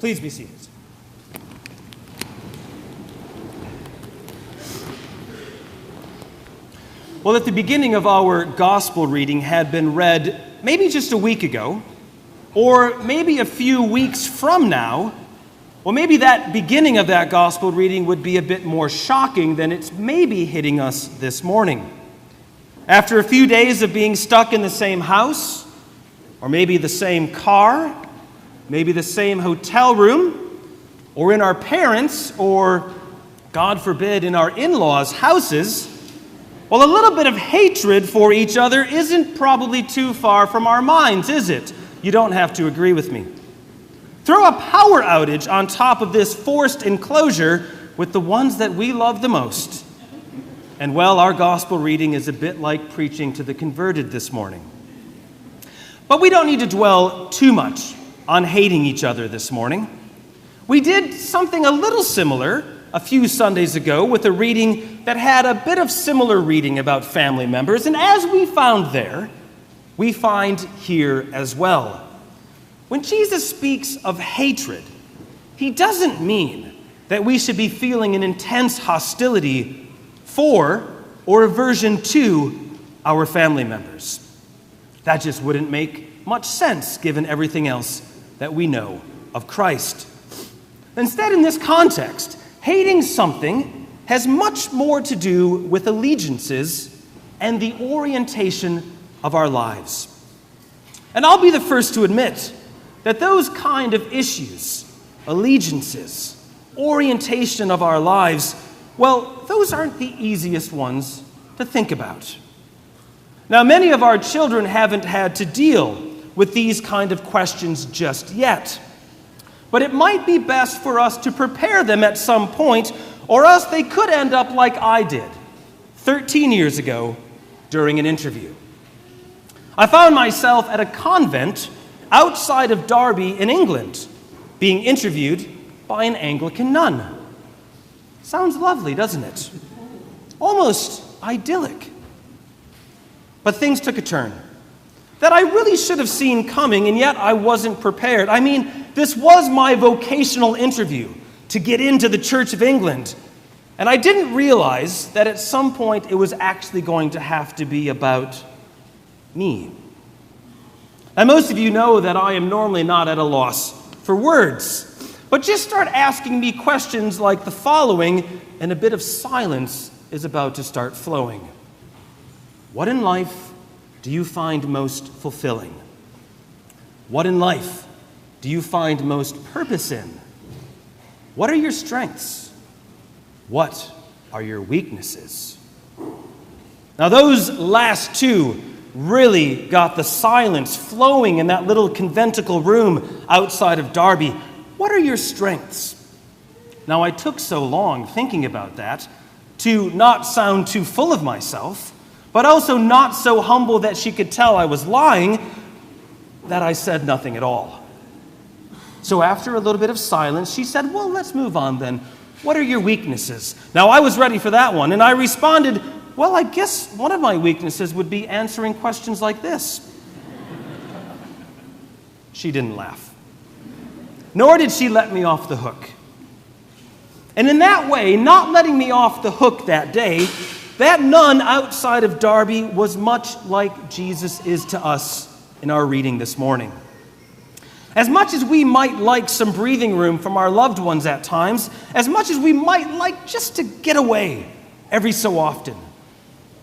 Please be seated. Well, at the beginning of our gospel reading had been read maybe just a week ago, or maybe a few weeks from now, well, maybe that beginning of that gospel reading would be a bit more shocking than it's maybe hitting us this morning. After a few days of being stuck in the same house, or maybe the same car, maybe the same hotel room, or in our parents', or, God forbid, in our in-laws' houses, well, a little bit of hatred for each other isn't probably too far from our minds, is it? You don't have to agree with me. Throw a power outage on top of this forced enclosure with the ones that we love the most. And well, our gospel reading is a bit like preaching to the converted this morning. But we don't need to dwell too much on hating each other this morning. We did something a little similar a few Sundays ago with a reading that had a bit of similar reading about family members. And as we found there, we find here as well. When Jesus speaks of hatred, he doesn't mean that we should be feeling an intense hostility for or aversion to our family members. That just wouldn't make much sense given everything else that we know of Christ. Instead, in this context, hating something has much more to do with allegiances and the orientation of our lives. And I'll be the first to admit that those kind of issues, allegiances, orientation of our lives, well, those aren't the easiest ones to think about. Now, many of our children haven't had to deal with these kind of questions just yet. But it might be best for us to prepare them at some point, or else they could end up like I did 13 years ago during an interview. I found myself at a convent outside of Derby in England, being interviewed by an Anglican nun. Sounds lovely, doesn't it? Almost idyllic. But things took a turn that I really should have seen coming, and yet I wasn't prepared. I mean, this was my vocational interview to get into the Church of England, and I didn't realize that at some point it was actually going to have to be about me. And most of you know that I am normally not at a loss for words, but just start asking me questions like the following, and a bit of silence is about to start flowing. What in life do you find most fulfilling? What in life do you find most purpose in? What are your strengths? What are your weaknesses? Now, those last two really got the silence flowing in that little conventicle room outside of Derby. What are your strengths? Now, I took so long thinking about that to not sound too full of myself, but also not so humble that she could tell I was lying, that I said nothing at all. So after a little bit of silence, she said, well, let's move on then. What are your weaknesses? Now, I was ready for that one, and I responded, well, I guess one of my weaknesses would be answering questions like this. She didn't laugh. Nor did she let me off the hook. And in that way, not letting me off the hook that day, that nun outside of Derby was much like Jesus is to us in our reading this morning. As much as we might like some breathing room from our loved ones at times, as much as we might like just to get away every so often,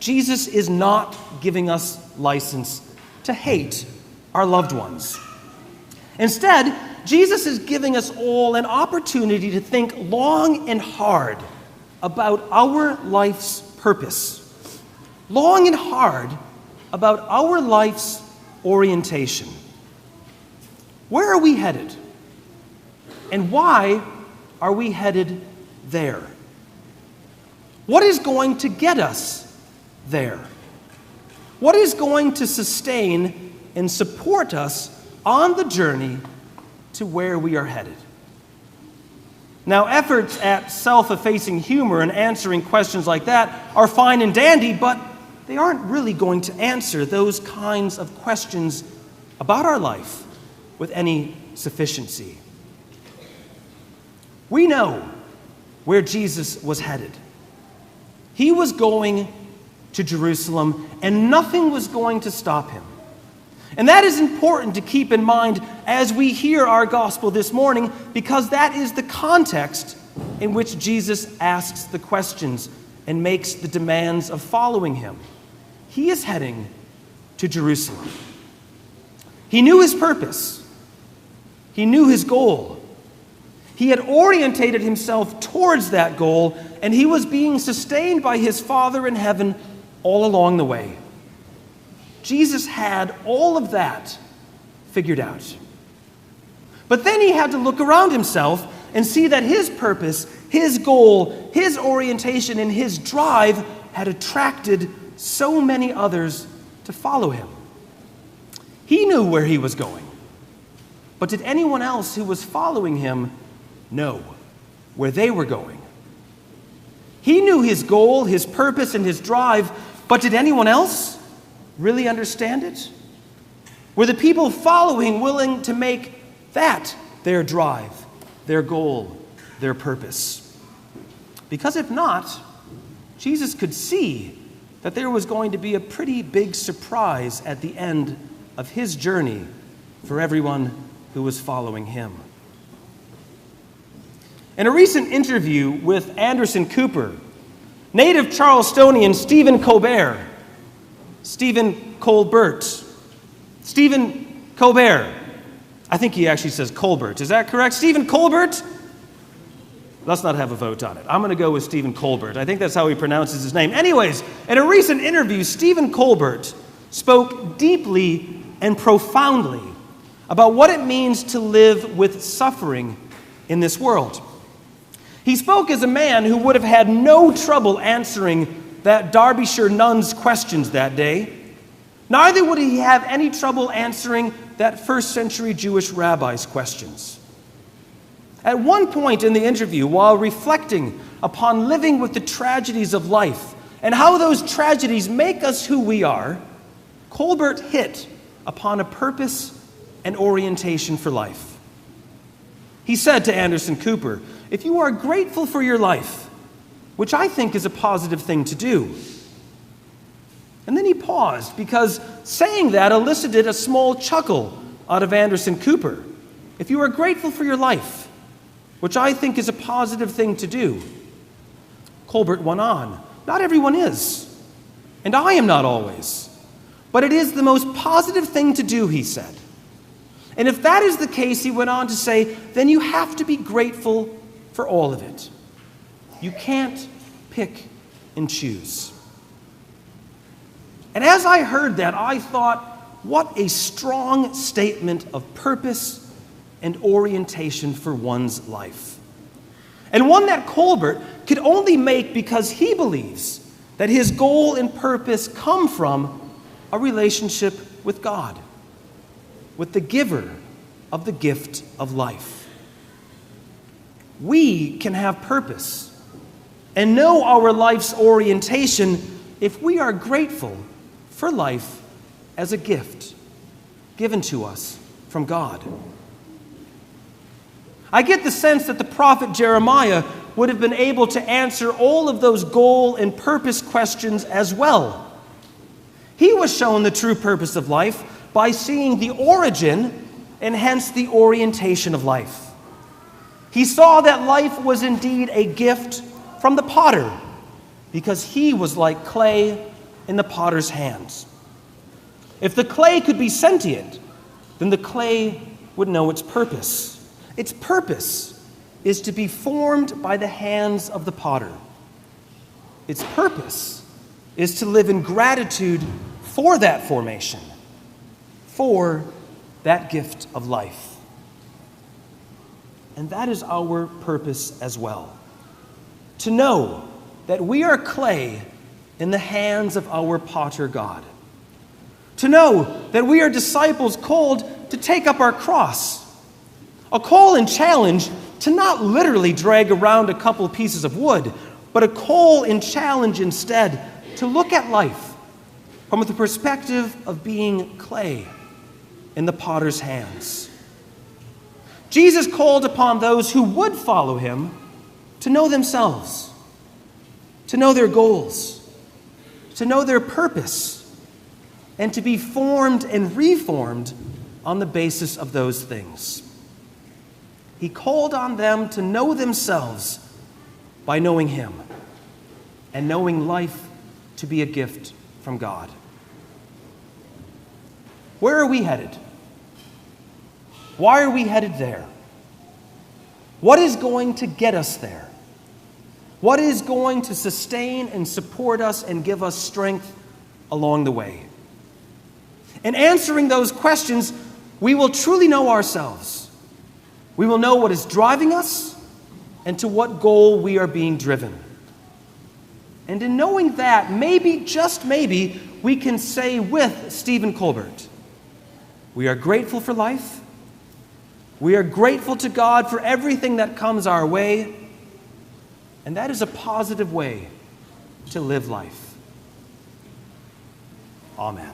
Jesus is not giving us license to hate our loved ones. Instead, Jesus is giving us all an opportunity to think long and hard about our life's purpose. Long and hard about our life's orientation. Where are we headed? And why are we headed there? What is going to get us there? What is going to sustain and support us on the journey to where we are headed? Now, efforts at self-effacing humor and answering questions like that are fine and dandy, but they aren't really going to answer those kinds of questions about our life with any sufficiency. We know where Jesus was headed. He was going to Jerusalem, and nothing was going to stop him. And that is important to keep in mind as we hear our gospel this morning, because that is the context in which Jesus asks the questions and makes the demands of following him. He is heading to Jerusalem. He knew his purpose. He knew his goal. He had orientated himself towards that goal, and he was being sustained by his Father in heaven all along the way. Jesus had all of that figured out. But then he had to look around himself and see that his purpose, his goal, his orientation, and his drive had attracted so many others to follow him. He knew where he was going. But did anyone else who was following him know where they were going? He knew his goal, his purpose, and his drive, but did anyone else really understand it? Were the people following willing to make that their drive, their goal, their purpose? Because if not, Jesus could see that there was going to be a pretty big surprise at the end of his journey for everyone who was following him. In a recent interview with Anderson Cooper, native Charlestonian Stephen Colbert, I think he actually says Colbert. Is that correct? Stephen Colbert? Let's not have a vote on it. I'm going to go with Stephen Colbert. I think that's how he pronounces his name. Anyways, in a recent interview, Stephen Colbert spoke deeply and profoundly about what it means to live with suffering in this world. He spoke as a man who would have had no trouble answering that Derbyshire nun's questions that day. Neither would he have any trouble answering that first century Jewish rabbi's questions. At one point in the interview, while reflecting upon living with the tragedies of life and how those tragedies make us who we are, Colbert hit upon a purpose and orientation for life. He said to Anderson Cooper, "If you are grateful for your life, which I think is a positive thing to do." And then he paused, because saying that elicited a small chuckle out of Anderson Cooper. "If you are grateful for your life, which I think is a positive thing to do." Colbert went on, "Not everyone is, and I am not always. But it is the most positive thing to do," he said. And if that is the case, he went on to say, then you have to be grateful for all of it. You can't pick and choose. And as I heard that, I thought, what a strong statement of purpose and orientation for one's life. And one that Colbert could only make because he believes that his goal and purpose come from a relationship with God, with the giver of the gift of life. We can have purpose and know our life's orientation if we are grateful for life as a gift given to us from God. I get the sense that the prophet Jeremiah would have been able to answer all of those goal and purpose questions as well. He was shown the true purpose of life by seeing the origin and hence the orientation of life. He saw that life was indeed a gift from the potter because he was like clay in the potter's hands. If the clay could be sentient, then the clay would know its purpose. Its purpose is to be formed by the hands of the potter. Its purpose is to live in gratitude for that formation, for that gift of life. And that is our purpose as well. To know that we are clay in the hands of our potter God. To know that we are disciples called to take up our cross. A call and challenge to not literally drag around a couple pieces of wood, but a call and challenge instead to look at life from the perspective of being clay in the potter's hands. Jesus called upon those who would follow him to know themselves, to know their goals, to know their purpose, and to be formed and reformed on the basis of those things. He called on them to know themselves by knowing him and knowing life to be a gift from God. Where are we headed? Why are we headed there? What is going to get us there? What is going to sustain and support us and give us strength along the way? In answering those questions, we will truly know ourselves. We will know what is driving us and to what goal we are being driven. And in knowing that, maybe, just maybe, we can say with Stephen Colbert, we are grateful for life. We are grateful to God for everything that comes our way. And that is a positive way to live life. Amen.